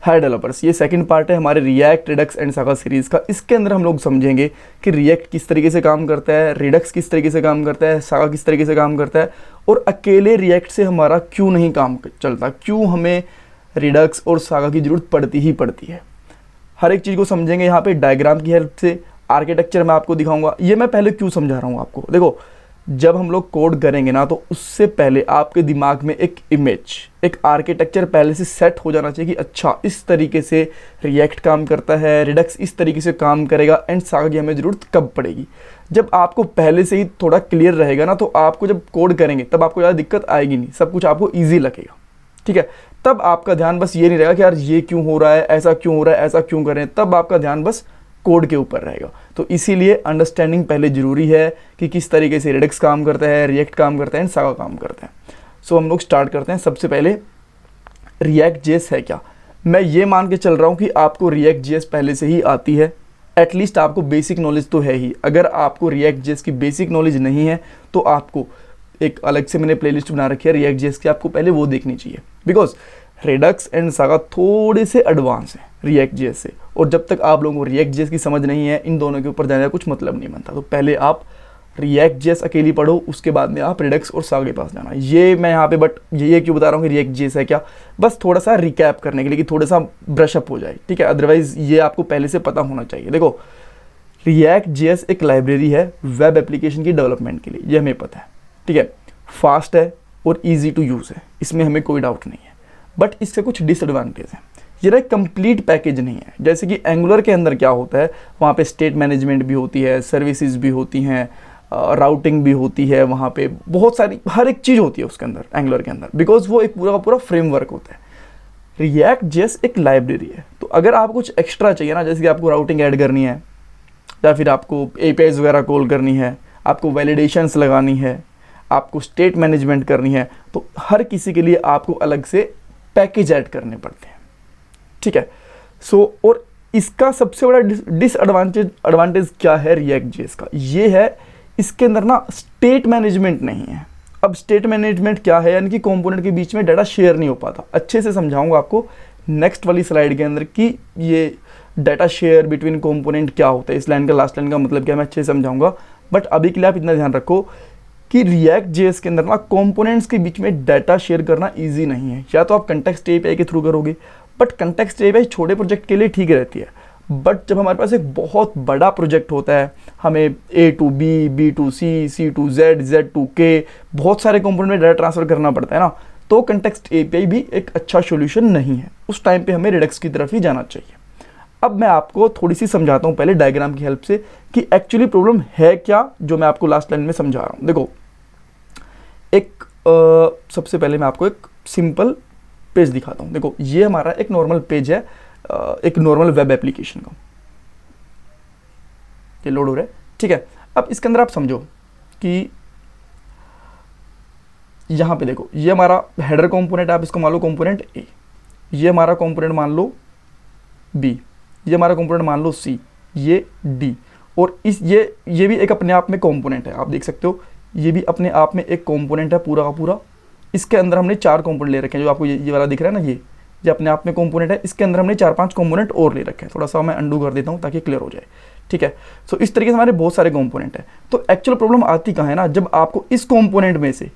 हाय developers, ये second part है हमारे react, Redux and saga series का। इसके अंदर हम लोग समझेंगे कि रिएक्ट किस तरीके से काम करता है, रिडक्स किस तरीके से काम करता है, सागा किस तरीके से काम करता है, और अकेले रिएक्ट से हमारा क्यों नहीं काम चलता, क्यों हमें रिडक्स और सागा की ज़रूरत पड़ती ही पड़ती है। हर एक चीज़ को समझेंगे यहाँ पे डायग्राम की हेल्प से। आर्किटेक्चर मैं आपको दिखाऊंगा। ये मैं पहले क्यों समझा रहा हूँ आपको, देखो जब हम लोग कोड करेंगे ना, तो उससे पहले आपके दिमाग में एक इमेज, एक आर्किटेक्चर पहले से सेट हो जाना चाहिए कि अच्छा इस तरीके से रिएक्ट काम करता है, रिडक्स इस तरीके से काम करेगा, एंड सागा की हमें ज़रूरत कब पड़ेगी। जब आपको पहले से ही थोड़ा क्लियर रहेगा ना, तो आपको जब कोड करेंगे तब आपको ज़्यादा दिक्कत आएगी नहीं, सब कुछ आपको ईजी लगेगा। ठीक है, तब आपका ध्यान बस ये नहीं रहेगा कि यार ये क्यों हो रहा है, ऐसा क्यों हो रहा है, ऐसा क्यों करें, तब आपका ध्यान बस कोड के ऊपर रहेगा। तो इसीलिए अंडरस्टैंडिंग पहले ज़रूरी है कि किस तरीके से रिडक्स काम करता है, रिएक्ट काम करता है एंड सागा काम करता है। सो हम लोग स्टार्ट करते हैं। सबसे पहले रिएक्ट जेएस है क्या। मैं ये मान के चल रहा हूँ कि आपको रिएक्ट जेएस पहले से ही आती है, एटलीस्ट आपको बेसिक नॉलेज तो है ही। अगर आपको रिएक्ट जेएस की बेसिक नॉलेज नहीं है तो आपको एक अलग से मैंने प्लेलिस्ट बना रखी है रिएक्ट जेएस की, आपको पहले वो देखनी चाहिए, बिकॉज रिडक्स एंड सागा थोड़े से एडवांस हैं रिएक्ट जेएस से, और जब तक आप लोगों को रिएक्ट जेएस की समझ नहीं है, इन दोनों के ऊपर जाने का कुछ मतलब नहीं बनता। तो पहले आप रिएक्ट जेएस अकेली पढ़ो, उसके बाद में आप रिडक्स और सागा के पास जाना। ये मैं यहाँ पे बट ये क्यों बता रहा हूँ कि रिएक्ट जेएस है क्या, बस थोड़ा सा रिकैप करने के लिए कि थोड़ा सा ब्रशअप हो जाए, ठीक है। अदरवाइज ये आपको पहले से पता होना चाहिए। देखो रिएक्ट जेएस एक लाइब्रेरी है वेब एप्लीकेशन की डेवलपमेंट के लिए, ये हमें पता है, ठीक है। फास्ट है और ईजी टू यूज़ है, इसमें हमें कोई डाउट नहीं है। बट इसके कुछ डिसएडवांटेज हैं। ये ना एक कंप्लीट पैकेज नहीं है। जैसे कि एंगुलर के अंदर क्या होता है, वहाँ पे स्टेट मैनेजमेंट भी होती है, सर्विसेज भी होती हैं, राउटिंग भी होती है, वहाँ पे बहुत सारी हर एक चीज़ होती है उसके अंदर, एंगुलर के अंदर, बिकॉज वो एक पूरा का पूरा फ्रेमवर्क होता है। रिएक्ट जेएस एक लाइब्रेरी है। तो अगर आपको कुछ एक्स्ट्रा चाहिए ना, जैसे कि आपको राउटिंग ऐड करनी है, या फिर आपको एपीआईज वगैरह कॉल करनी है, आपको वैलिडेशंस लगानी है, आपको स्टेट मैनेजमेंट करनी है, तो हर किसी के लिए आपको अलग से पैकेज ऐड करने पड़ते हैं, ठीक है। सो और इसका सबसे बड़ा एडवांटेज क्या है रिएक्ट जेएस का, ये है इसके अंदर ना स्टेट मैनेजमेंट नहीं है। अब स्टेट मैनेजमेंट क्या है, यानी कि कंपोनेंट के बीच में डाटा शेयर नहीं हो पाता। अच्छे से समझाऊंगा आपको नेक्स्ट वाली स्लाइड के अंदर कि ये डाटा शेयर बिटवीन कंपोनेंट क्या होता है, इस लाइन का लास्ट लाइन का मतलब क्या, मैं अच्छे से समझाऊंगा। बट अभी के लिए आप इतना ध्यान रखो कि रिएक्ट जेएस के अंदर ना कंपोनेंट्स के बीच में डाटा शेयर करना इजी नहीं है। या तो आप कंटेक्स्ट एपीआई के थ्रू करोगे, बट कंटेक्स्ट एपीआई छोटे प्रोजेक्ट के लिए ठीक रहती है। बट जब हमारे पास एक बहुत बड़ा प्रोजेक्ट होता है, हमें A to B, B to C, C to Z, Z to K, बहुत सारे कंपोनेंट में डाटा ट्रांसफर करना पड़ता है ना, तो कंटेक्स्ट एपीआई भी एक अच्छा सोल्यूशन नहीं है। उस टाइम पे हमें रिडक्स की तरफ ही जाना चाहिए। अब मैं आपको थोड़ी सी समझाता हूँ पहले डायग्राम की हेल्प से कि एक्चुअली प्रॉब्लम है क्या, जो मैं आपको लास्ट लाइन में समझा रहा हूँ। देखो एक सबसे पहले मैं आपको एक सिंपल पेज दिखाता हूँ। देखो ये हमारा एक नॉर्मल पेज है, एक नॉर्मल वेब एप्लीकेशन का, ये लोड हो रहा है, ठीक है। अब इसके अंदर आप समझो कि यहाँ पे देखो ये हमारा हेडर कंपोनेंट, आप इसको मान लो कंपोनेंट ए, ये हमारा कंपोनेंट मान लो बी, ये हमारा कंपोनेंट मान लो सी, ये डी, और इस ये भी एक अपने आप में कंपोनेंट है। आप देख सकते हो ये भी अपने आप में एक कंपोनेंट है पूरा का पूरा। इसके अंदर हमने 4 कंपोनेंट ले रखे हैं, जो आपको ये वाला दिख रहा है ना, ये अपने आप में कंपोनेंट है। इसके अंदर हमने 4-5 कंपोनेंट और ले रखे हैं। थोड़ा सा मैं अंडू कर देता हूँ ताकि क्लियर हो जाए, ठीक है। सो इस तरीके से हमारे बहुत सारे कंपोनेंट हैं। तो एक्चुअल प्रॉब्लम आती कहाँ है ना, जब आपको इस कंपोनेंट में से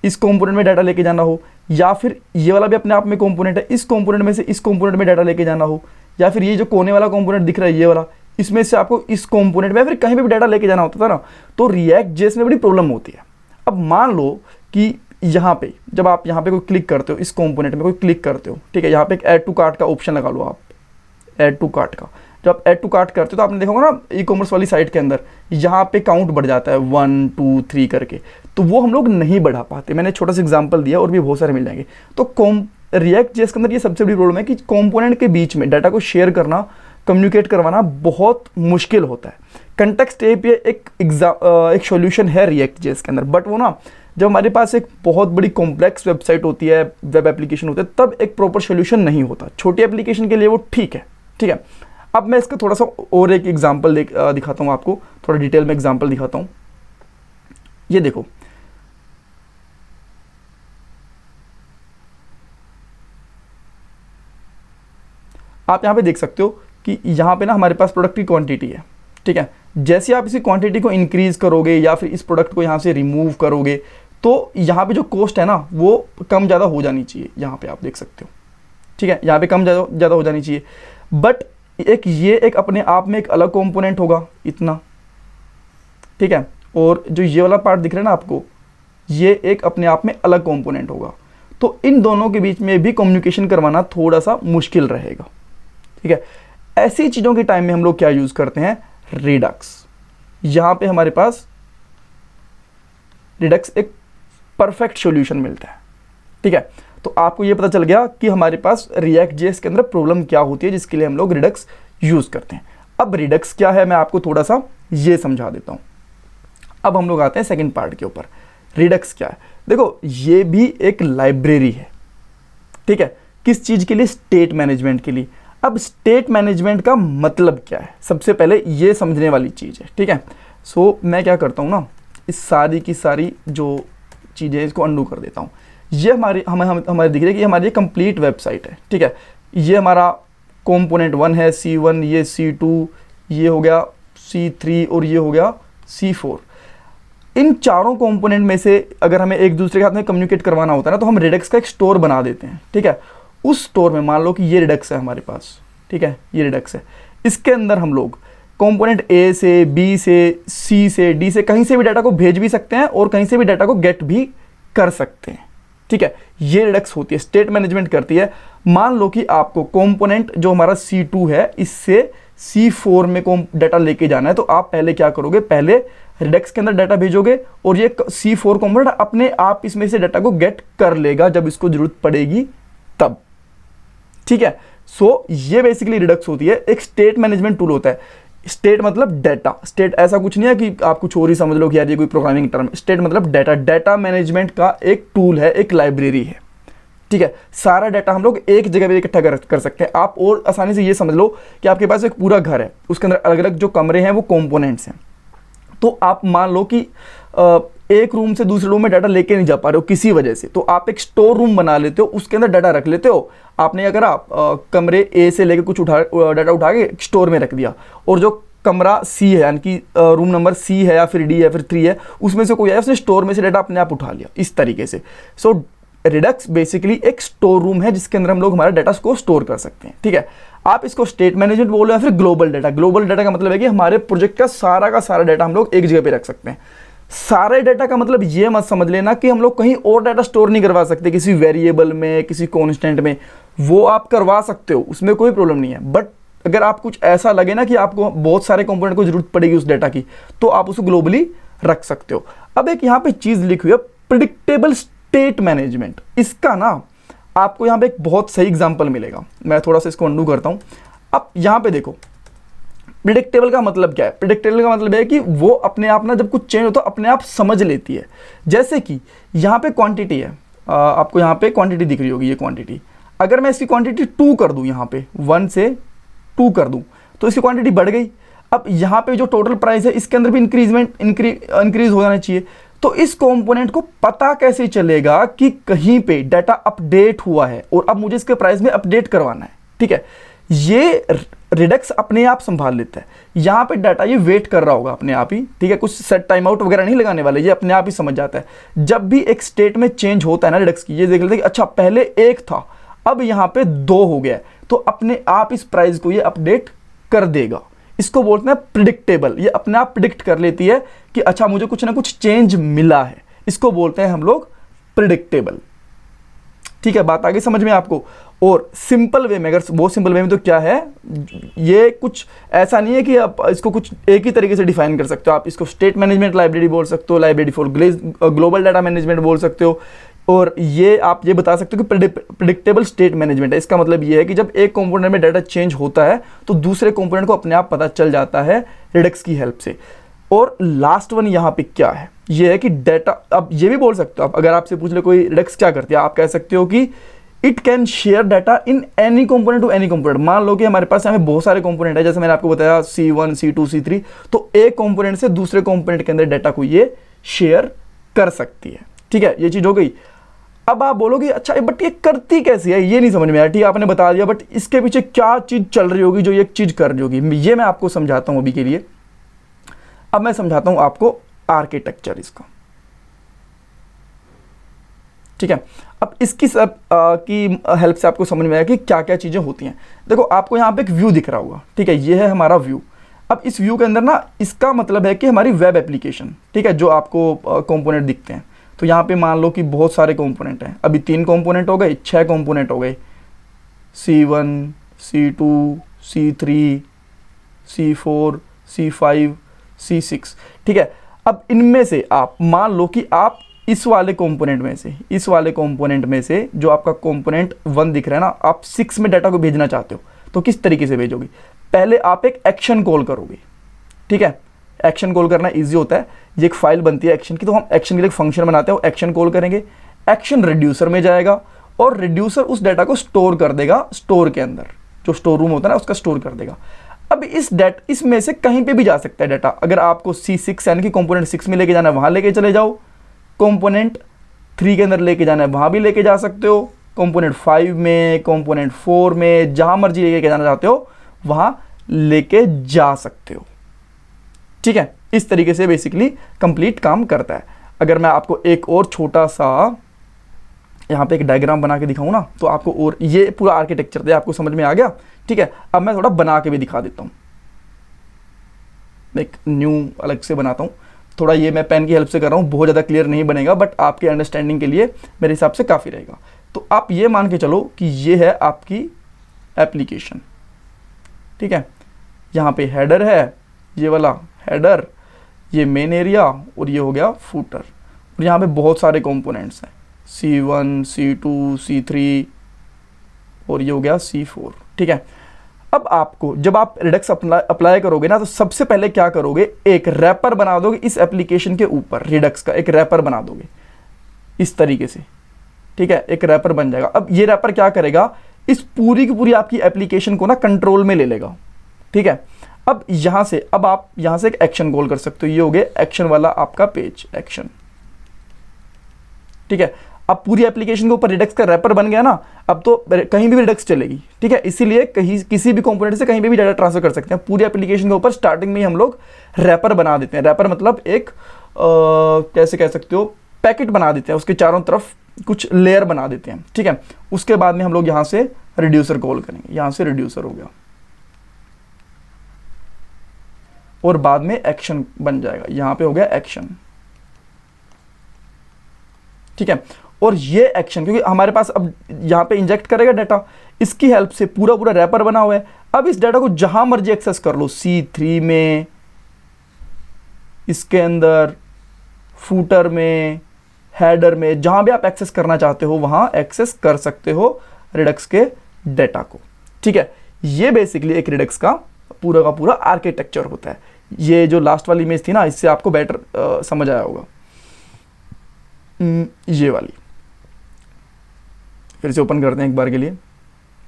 इस कंपोनेंट में डाटा लेके जाना हो, या फिर ये वाला भी अपने आप में कंपोनेंट है, इस कंपोनेंट में से इस कंपोनेंट में डाटा लेके जाना हो, या फिर ये जो कोने वाला कंपोनेंट दिख रहा है ये वाला, इसमें से आपको इस कंपोनेंट में फिर कहीं पे भी डाटा लेके जाना होता था ना, तो रिएक्ट जेएस में बड़ी प्रॉब्लम होती है। अब मान लो कि यहाँ पे जब आप यहाँ पे कोई क्लिक करते हो, इस कंपोनेंट में कोई क्लिक करते हो, ठीक है, यहाँ पे एक ऐड टू कार्ट का ऑप्शन लगा लो आप, ऐड टू कार्ट का। जब आप ऐड टू कार्ट करते हो तो आपने देखा होगा ना ई कॉमर्स वाली साइट के अंदर यहाँ पे काउंट बढ़ जाता है 1 2 3 करके, तो वो हम लोग नहीं बढ़ा पाते। मैंने छोटा सा एग्जांपल दिया और भी बहुत सारे मिल जाएंगे। तो रिएक्ट जेएस के अंदर ये सबसे बड़ी प्रॉब्लम है कि कंपोनेंट के बीच में डाटा को शेयर करना, कम्युनिकेट करवाना बहुत मुश्किल होता है। कंटेक्स्ट एपीआई एक सॉल्यूशन है रिएक्ट जेएस के अंदर, बट वो ना जब हमारे पास एक बहुत बड़ी कॉम्प्लेक्स वेबसाइट होती है, वेब एप्लीकेशन होता है, तब एक प्रॉपर सॉल्यूशन नहीं होता। छोटी एप्लीकेशन के लिए वो ठीक है, ठीक है। अब मैं इसका थोड़ा सा और एक एग्जांपल दिखाता हूँ आपको, थोड़ा डिटेल में एग्जांपल दिखाता हूँ। ये देखो आप यहाँ पे देख सकते हो कि यहाँ पे ना हमारे पास प्रोडक्ट की क्वांटिटी है, ठीक है। जैसे आप इसी क्वांटिटी को इंक्रीज करोगे या फिर इस प्रोडक्ट को यहाँ से रिमूव करोगे तो यहाँ पे जो कॉस्ट है ना वो कम ज़्यादा हो जानी चाहिए, यहाँ पे आप देख सकते हो, ठीक है। यहाँ पे कम ज़्यादा हो जानी चाहिए, बट ये एक अपने आप में एक अलग कंपोनेंट होगा इतना, ठीक है। और जो ये वाला पार्ट दिख रहा है ना आपको, ये एक अपने आप में अलग कंपोनेंट होगा। तो इन दोनों के बीच में भी कम्युनिकेशन करवाना थोड़ा सा मुश्किल रहेगा, ठीक है। ऐसी चीज़ों के टाइम में हम लोग क्या यूज़ करते हैं, रिडक्स। यहाँ पे हमारे पास रिडक्स एक परफेक्ट सॉल्यूशन मिलता है, ठीक है। तो आपको ये पता चल गया कि हमारे पास रिएक्ट जेएस के अंदर प्रॉब्लम क्या होती है जिसके लिए हम लोग रिडक्स यूज़ करते हैं। अब रिडक्स क्या है मैं आपको थोड़ा सा ये समझा देता हूँ। अब हम लोग आते हैं सेकंड पार्ट के ऊपर। रिडक्स क्या है, देखो ये भी एक लाइब्रेरी है, ठीक है। किस चीज़ के लिए, स्टेट मैनेजमेंट के लिए। अब स्टेट मैनेजमेंट का मतलब क्या है, सबसे पहले ये समझने वाली चीज़ है, ठीक है। सो मैं क्या करता हूँ ना, इस सारी की सारी जो चीज़ें इसको अंडू कर देता हूँ। ये हमारे दिख रही है कि हमारी कंप्लीट वेबसाइट है, ठीक है। ये हमारा कंपोनेंट 1 है, C1, ये C2, ये हो गया C3 और ये हो गया C4। इन चारों कंपोनेंट में से अगर हमें एक दूसरे के साथ में कम्युनिकेट करवाना होता है ना तो हम रिडक्स का एक स्टोर बना देते हैं, ठीक है। उस स्टोर में मान लो कि ये रिडक्स है हमारे पास, ठीक है, ये रिडक्स है। इसके अंदर हम लोग कंपोनेंट A से, B से, C से, D से कहीं से भी डाटा को भेज भी सकते हैं और कहीं से भी डाटा को गेट भी कर सकते हैं, ठीक है। ये रिडक्स होती है, स्टेट मैनेजमेंट करती है। मान लो कि आपको कंपोनेंट जो हमारा C2 है इससे C4 में डाटा लेके जाना है, तो आप पहले क्या करोगे, पहले रिडक्स के अंदर डाटा भेजोगे और ये C4 कंपोनेंट अपने आप इसमें से डाटा को गेट कर लेगा जब इसको जरूरत पड़ेगी तब, ठीक है। सो ये बेसिकली रिडक्स होती है, एक स्टेट मैनेजमेंट टूल होता है। स्टेट मतलब डाटा, स्टेट ऐसा कुछ नहीं है कि आप कुछ और ही समझ लो कि यार ये कोई प्रोग्रामिंग टर्म। स्टेट मतलब डाटा, डाटा मैनेजमेंट का एक टूल है, एक लाइब्रेरी है, ठीक है। सारा डाटा हम लोग एक जगह पे इकट्ठा कर सकते हैं। आप और आसानी से ये समझ लो कि आपके पास एक पूरा घर है, उसके अंदर अलग अलग जो कमरे हैं वो कंपोनेंट्स हैं। तो आप मान लो कि एक रूम से दूसरे रूम में डाटा लेके नहीं जा पा रहे हो किसी वजह से, तो आप एक स्टोर रूम बना लेते हो, उसके अंदर डाटा रख लेते हो। आपने अगर आप कमरे A से लेके कुछ डाटा उठा के स्टोर में रख दिया, और जो कमरा C है यानी कि रूम नंबर C है या फिर D है फिर 3 है, उसमें से कोई आया उसने स्टोर में से डाटा अपने आप उठा लिया, इस तरीके से। सो रिडक्स बेसिकली एक स्टोर रूम है जिसके अंदर हम लोग हमारा डाटा को स्टोर कर सकते हैं, ठीक है। आप इसको स्टेट मैनेजमेंट बोलो या फिर ग्लोबल डाटा। ग्लोबल डाटा का मतलब है कि हमारे प्रोजेक्ट का सारा डाटा हम लोग एक जगह पे रख सकते हैं। सारे डाटा का मतलब ये मत समझ लेना कि हम लोग कहीं और डाटा स्टोर नहीं करवा सकते, किसी वेरिएबल में, किसी कॉन्स्टेंट में। वो आप करवा सकते हो, उसमें कोई प्रॉब्लम नहीं है। बट अगर आप कुछ ऐसा लगे ना कि आपको बहुत सारे कंपोनेंट को जरूरत पड़ेगी उस डाटा की, तो आप उसको ग्लोबली रख सकते हो। अब एक यहाँ पे चीज़ लिखी हुई है, प्रिडिक्टेबल स्टेट मैनेजमेंट। इसका ना आपको यहाँ पे एक बहुत सही एग्जांपल मिलेगा। मैं थोड़ा सा इसको अंडू करता हूँ। अब यहाँ पे देखो, प्रिडिक्टेबल का मतलब क्या है। प्रिडिक्टेबल का मतलब है कि वो अपने आप ना जब कुछ चेंज होता है अपने आप समझ लेती है। जैसे कि यहाँ पे क्वांटिटी है, आपको यहाँ पे क्वांटिटी दिख रही होगी, ये क्वांटिटी। अगर मैं इसकी क्वांटिटी 2 कर दूँ, यहाँ पे 1 से 2 कर दूँ, तो इसकी क्वांटिटी बढ़ गई। अब यहाँ पे जो टोटल प्राइस है इसके अंदर भी इंक्रीज हो जाना चाहिए। तो इस कंपोनेंट को पता कैसे चलेगा कि कहीं पे डाटा अपडेट हुआ है और अब मुझे इसके प्राइस में अपडेट करवाना है, ठीक है। ये रिडक्स अपने आप संभाल लेता है। यहाँ पे डाटा ये वेट कर रहा होगा अपने आप ही, ठीक है। कुछ सेट टाइम आउट वगैरह नहीं लगाने वाले, ये अपने आप ही समझ जाता है। जब भी एक स्टेट में चेंज होता है ना रिडक्स की, ये देख लेते हैं कि अच्छा पहले 1 था अब यहाँ पे 2 हो गया, तो अपने आप इस प्राइस को ये अपडेट कर देगा। इसको बोलते हैं प्रिडिक्टेबल। ये अपने आप प्रिडिक्ट कर लेती है कि अच्छा मुझे कुछ ना कुछ चेंज मिला है। इसको बोलते हैं हम लोग प्रिडिक्टेबल, ठीक है। बात आगे समझ में आपको। और सिंपल वे में, अगर बहुत सिंपल वे में, तो क्या है, ये कुछ ऐसा नहीं है कि आप इसको कुछ एक ही तरीके से डिफाइन कर सकते हो। आप इसको स्टेट मैनेजमेंट लाइब्रेरी बोल सकते हो, library for global data management बोल सकते हो, और ये आप ये बता सकते हो कि प्रिडिक्टेबल स्टेट मैनेजमेंट है। इसका मतलब ये है कि जब एक कंपोनेंट में डाटा चेंज होता है तो दूसरे कंपोनेंट को अपने आप पता चल जाता है रिडक्स की हेल्प से। और लास्ट वन यहाँ पे क्या है, ये है कि डाटा, अब ये भी बोल सकते हो आप, अगर आपसे पूछ ले कोई रिडक्स क्या करती है, आप कह सकते हो कि it can share data in any component to any component. मान लो कि हमारे पास यहाँ पे बहुत सारे कंपोनेंट है, जैसे मैंने आपको बताया C1, C2, C3, तो एक कंपोनेंट से दूसरे कंपोनेंट के अंदर डाटा को ये शेयर कर सकती है, ठीक है। ये चीज़ हो गई। अब आप बोलोगे अच्छा बट ये करती कैसी है, ये नहीं समझ में आया, ठीक है आपने बता दिया, बट इसके पीछे क्या चीज़ चल रही होगी जो ये चीज़ कर रही होगी, ये मैं आपको समझाता हूँ अभी के लिए। अब मैं समझाता हूँ आपको आर्किटेक्चर इसका, ठीक है। अब इसकी सब की हेल्प से आपको समझ में आया कि क्या क्या चीज़ें होती हैं। देखो आपको यहाँ पे एक व्यू दिख रहा होगा, ठीक है, ये है हमारा व्यू। अब इस व्यू के अंदर ना इसका मतलब है कि हमारी वेब एप्लीकेशन, ठीक है, जो आपको कंपोनेंट दिखते हैं। तो यहाँ पे मान लो कि बहुत सारे कंपोनेंट हैं, अभी 3 कंपोनेंट हो गए, 6 कंपोनेंट हो गए, C1 C2 C3 C4 C5 C6, ठीक है। अब इनमें से आप मान लो कि आप इस वाले कंपोनेंट में से जो आपका कंपोनेंट 1 दिख रहा है ना, आप 6 में डाटा को भेजना चाहते हो, तो किस तरीके से भेजोगे? पहले आप एक एक्शन कॉल करोगे, ठीक है। एक्शन कॉल करना इजी होता है, ये एक फाइल बनती है एक्शन की, तो हम एक्शन के लिए एक फंक्शन बनाते हैं, वो एक्शन कॉल करेंगे, एक्शन रिड्यूसर में जाएगा और रिड्यूसर उस डाटा को स्टोर कर देगा, स्टोर के अंदर जो स्टोर रूम होता है ना उसका स्टोर कर देगा। अब इसमें से कहीं पे भी जा सकता है डाटा, अगर आपको C6 यानी कि कंपोनेंट 6 में लेके जाना है वहाँ लेके चले जाओ, कंपोनेंट 3 के अंदर लेके जाना है वहाँ भी लेके जा सकते हो, कंपोनेंट 5 में, कंपोनेंट 4 में, जहाँ मर्जी लेके जाना चाहते हो वहाँ लेके जा सकते हो, ठीक है। इस तरीके से बेसिकली कंप्लीट काम करता है। अगर मैं आपको एक और छोटा सा यहाँ पे एक डायग्राम बना के दिखाऊँ ना, तो आपको, और ये पूरा आर्किटेक्चर था, आपको समझ में आ गया, ठीक है। अब मैं थोड़ा बना के भी दिखा देता हूँ, एक न्यू अलग से बनाता हूँ थोड़ा, ये मैं पेन की हेल्प से कर रहा हूँ, बहुत ज़्यादा क्लियर नहीं बनेगा, बट आपके अंडरस्टैंडिंग के लिए मेरे हिसाब से काफ़ी रहेगा। तो आप ये मान के चलो कि ये है आपकी एप्लीकेशन, ठीक है। यहाँ पे हेडर है, ये वाला हेडर, ये मेन एरिया, और ये हो गया फूटर, और यहाँ पे बहुत सारे कंपोनेंट्स हैं, C1 C2 C3 और ये हो गया C4, ठीक है। अब आपको जब आप रिडक्स अप्लाई करोगे ना, तो सबसे पहले क्या करोगे, एक रैपर बना दोगे इस एप्लीकेशन के ऊपर, रिडक्स का एक रैपर बना दोगे इस तरीके से, ठीक है, एक रैपर बन जाएगा। अब ये रैपर क्या करेगा, इस पूरी की पूरी आपकी एप्लीकेशन को ना कंट्रोल में ले लेगा, ठीक है। अब यहां से, अब आप यहां से एक एक्शन कॉल कर सकते हो, ये हो गया एक्शन वाला आपका पेज, एक्शन, ठीक है। अब पूरी एप्लीकेशन के ऊपर रिडक्स का रैपर बन गया ना, अब तो कहीं भी रिडक्स चलेगी, ठीक है। इसीलिए कहीं किसी भी कंपोनेंट से कहीं भी डाटा ट्रांसफर कर सकते हैं। पूरी एप्लीकेशन के ऊपर स्टार्टिंग में ही हम लोग रैपर बना देते हैं। रैपर मतलब एक कैसे कह सकते हो, पैकेट बना देते हैं, उसके चारों तरफ कुछ लेयर बना देते हैं, ठीक है। उसके बाद में हम लोग यहाँ से रिड्यूसर कॉल करेंगे, यहाँ से रिड्यूसर हो गया, और बाद में एक्शन बन जाएगा, यहाँ पे हो गया एक्शन, ठीक है। और ये एक्शन क्योंकि हमारे पास अब यहाँ पे इंजेक्ट करेगा डाटा, इसकी हेल्प से पूरा पूरा रैपर बना हुआ है। अब इस डाटा को जहां मर्जी एक्सेस कर लो, C3 में, इसके अंदर फूटर में, हेडर में, जहां भी आप एक्सेस करना चाहते हो वहां एक्सेस कर सकते हो रिडक्स के डाटा को, ठीक है। ये बेसिकली एक रिडक्स का पूरा आर्किटेक्चर होता है। ये जो लास्ट वाली इमेज थी ना, इससे आपको बेटर समझ आया होगा। ये वाली फिर से ओपन करते हैं एक बार के लिए।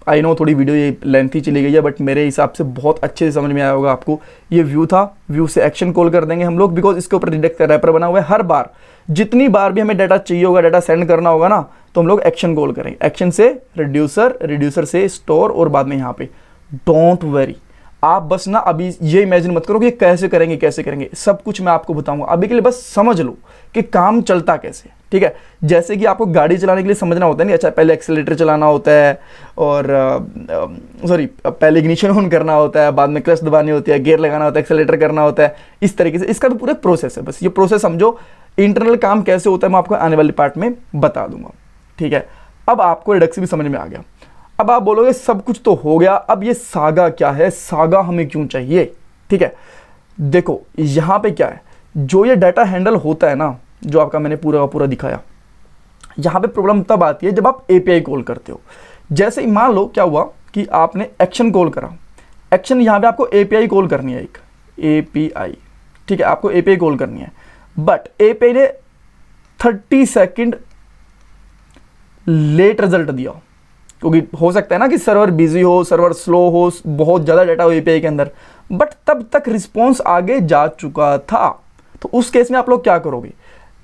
आई नो थोड़ी वीडियो ये लेंथी चली गई है, बट मेरे हिसाब से बहुत अच्छे से समझ में आया होगा आपको। ये व्यू था, व्यू से एक्शन कॉल कर देंगे हम लोग, बिकॉज इसके ऊपर रिडक्स का रैपर बना हुआ है। हर बार जितनी बार भी हमें डाटा चाहिए होगा, डाटा सेंड करना होगा ना, तो हम लोग एक्शन कॉल करेंगे, एक्शन से रिड्यूसर, रिड्यूसर से स्टोर, और बाद में यहाँ पे। डोंट वरी, आप बस ना अभी ये इमेजिन मत करो कि कैसे करेंगे, सब कुछ मैं आपको बताऊंगा। अभी के लिए बस समझ लो कि काम चलता कैसे, ठीक है। जैसे कि आपको गाड़ी चलाने के लिए समझना होता है नहीं, अच्छा पहले एक्सेलेरेटर चलाना होता है, और पहले इग्निशन ऑन करना होता है, बाद में क्लच दबानी होती है, गियर लगाना होता है, एक्सेलेरेटर करना होता है, इस तरीके से इसका भी पूरा प्रोसेस है। बस ये प्रोसेस समझो, इंटरनल काम कैसे होता है मैं आपको आने वाले पार्ट में बता दूंगा, ठीक है। अब आपको रिडक्स भी समझ में आ गया। अब आप बोलोगे सब कुछ तो हो गया, अब ये सागा क्या है, सागा हमें क्यों चाहिए, ठीक है। देखो यहाँ पे क्या है, जो ये डाटा हैंडल होता है ना, जो आपका मैंने पूरा का पूरा दिखाया, यहाँ पे प्रॉब्लम तब आती है जब आप API कॉल करते हो। जैसे ही मान लो क्या हुआ कि आपने एक्शन कॉल करा, एक्शन यहाँ पे आपको API कॉल करनी है, एक API, ठीक है, आपको API कॉल करनी है, बट API ने 30 सेकेंड लेट रिजल्ट दिया, क्योंकि हो सकता है ना कि सर्वर बिजी हो, सर्वर स्लो हो, बहुत ज़्यादा डाटा हो API के अंदर, बट तब तक रिस्पॉन्स आगे जा चुका था। तो उस केस में आप लोग क्या करोगे,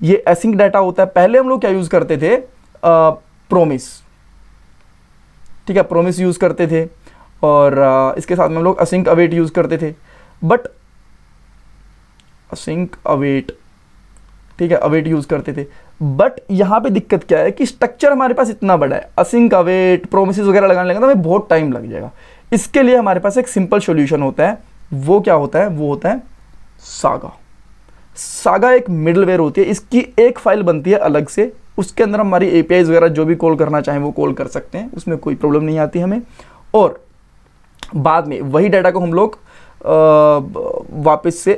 ये एसिंक डाटा होता है। पहले हम लोग क्या यूज़ करते थे, प्रोमिस, ठीक है, प्रोमिस यूज़ करते थे, और इसके साथ में हम लोग असिंक अवेट यूज़ करते थे, बट असिंक अवेट, ठीक है, अवेट यूज़ करते थे। बट यहाँ पे दिक्कत क्या है कि स्ट्रक्चर हमारे पास इतना बड़ा है, असिंक अवेट प्रोमिसेस वगैरह लगाने लगा तो हमें बहुत टाइम लग जाएगा। इसके लिए हमारे पास एक सिंपल सॉल्यूशन होता है, वो क्या होता है, वो होता है सागा। सागा एक मिडलवेयर होती है, इसकी एक फाइल बनती है अलग से, उसके अंदर हमारी एपीआईज वगैरह जो भी कॉल करना चाहें वो कॉल कर सकते हैं, उसमें कोई प्रॉब्लम नहीं आती हमें। और बाद में वही डाटा को हम लोग वापस से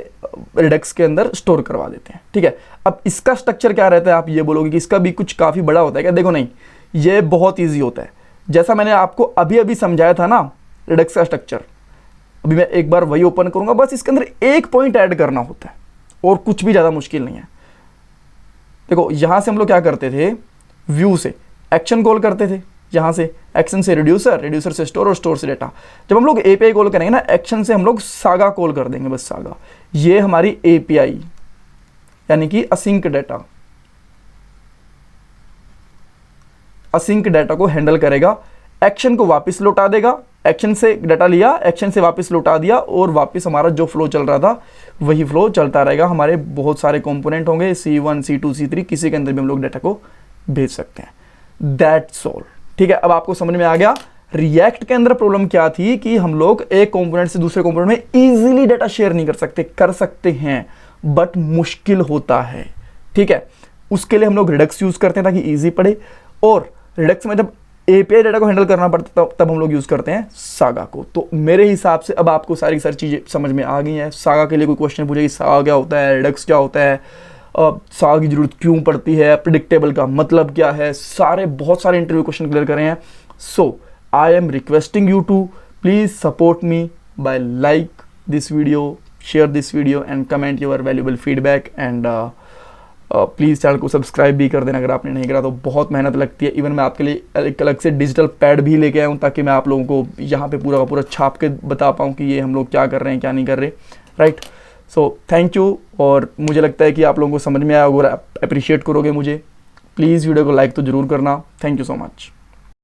रिडक्स के अंदर स्टोर करवा देते हैं, ठीक है। अब इसका स्ट्रक्चर क्या रहता है, आप ये बोलोगे कि इसका भी कुछ काफ़ी बड़ा होता है क्या? देखो नहीं, ये बहुत ईजी होता है। जैसा मैंने आपको अभी अभी समझाया था ना रिडक्स का स्ट्रक्चर, अभी मैं एक बार वही ओपन करूंगा, बस इसके अंदर एक पॉइंट ऐड करना होता है और कुछ भी ज़्यादा मुश्किल नहीं है। देखो यहाँ से हम लोग क्या करते थे, व्यू से एक्शन कॉल करते थे, यहाँ से एक्शन से रिड्यूसर, रिड्यूसर से स्टोर और स्टोर से डेटा। जब हम लोग एपीआई कॉल करेंगे ना, एक्शन से हम लोग सागा कॉल कर देंगे, बस सागा। ये हमारी एपीआई यानी कि असिंक डाटा, असिंक डाटा को हैंडल करेगा, एक्शन को वापस लौटा देगा, एक्शन से डाटा लिया, एक्शन से वापस लौटा दिया, और वापस हमारा जो फ्लो चल रहा था वही फ्लो चलता रहेगा। हमारे बहुत सारे कंपोनेंट होंगे, C1 C2 C3, किसी के अंदर भी हम लोग डाटा को भेज सकते हैं। दैट्स ऑल, ठीक है। अब आपको समझ में आ गया रिएक्ट के अंदर प्रॉब्लम क्या थी, कि हम लोग एक कंपोनेंट से दूसरे कंपोनेंट में इजीली डाटा शेयर नहीं कर सकते हैं, बट मुश्किल होता है, ठीक है। उसके लिए हम लोग रिडक्स यूज करते हैं ताकि इजी पड़े, और रिडक्स में जब एपीआई डाटा को हैंडल करना पड़ता तब हम लोग यूज करते हैं सागा को। तो मेरे हिसाब से अब आपको सारी चीजें समझ में आ गई हैं। सागा के लिए कोई क्वेश्चन पूछे कि सागा क्या होता है, रिडक्स क्या होता है, सागा की जरूरत क्यों पड़ती है, प्रिडिक्टेबल का मतलब क्या है, बहुत सारे इंटरव्यू क्वेश्चन क्लियर करे हैं। So I am requesting you to please support me by like this video, share this video and comment your valuable feedback, and please channel को सब्सक्राइब भी कर देना अगर आपने नहीं करा तो। बहुत मेहनत लगती है, इवन मैं आपके लिए एक अलग से डिजिटल पैड भी लेके आया हूँ ताकि मैं आप लोगों को यहाँ पे पूरा का पूरा छाप के बता पाऊँ कि ये हम लोग क्या कर रहे हैं क्या नहीं कर रहे, राइट। सो थैंक यू, और मुझे लगता है कि आप लोगों को समझ में आया होगा, अप्रिशिएट करोगे मुझे। प्लीज़ वीडियो को लाइक तो ज़रूर करना। Thank you so much.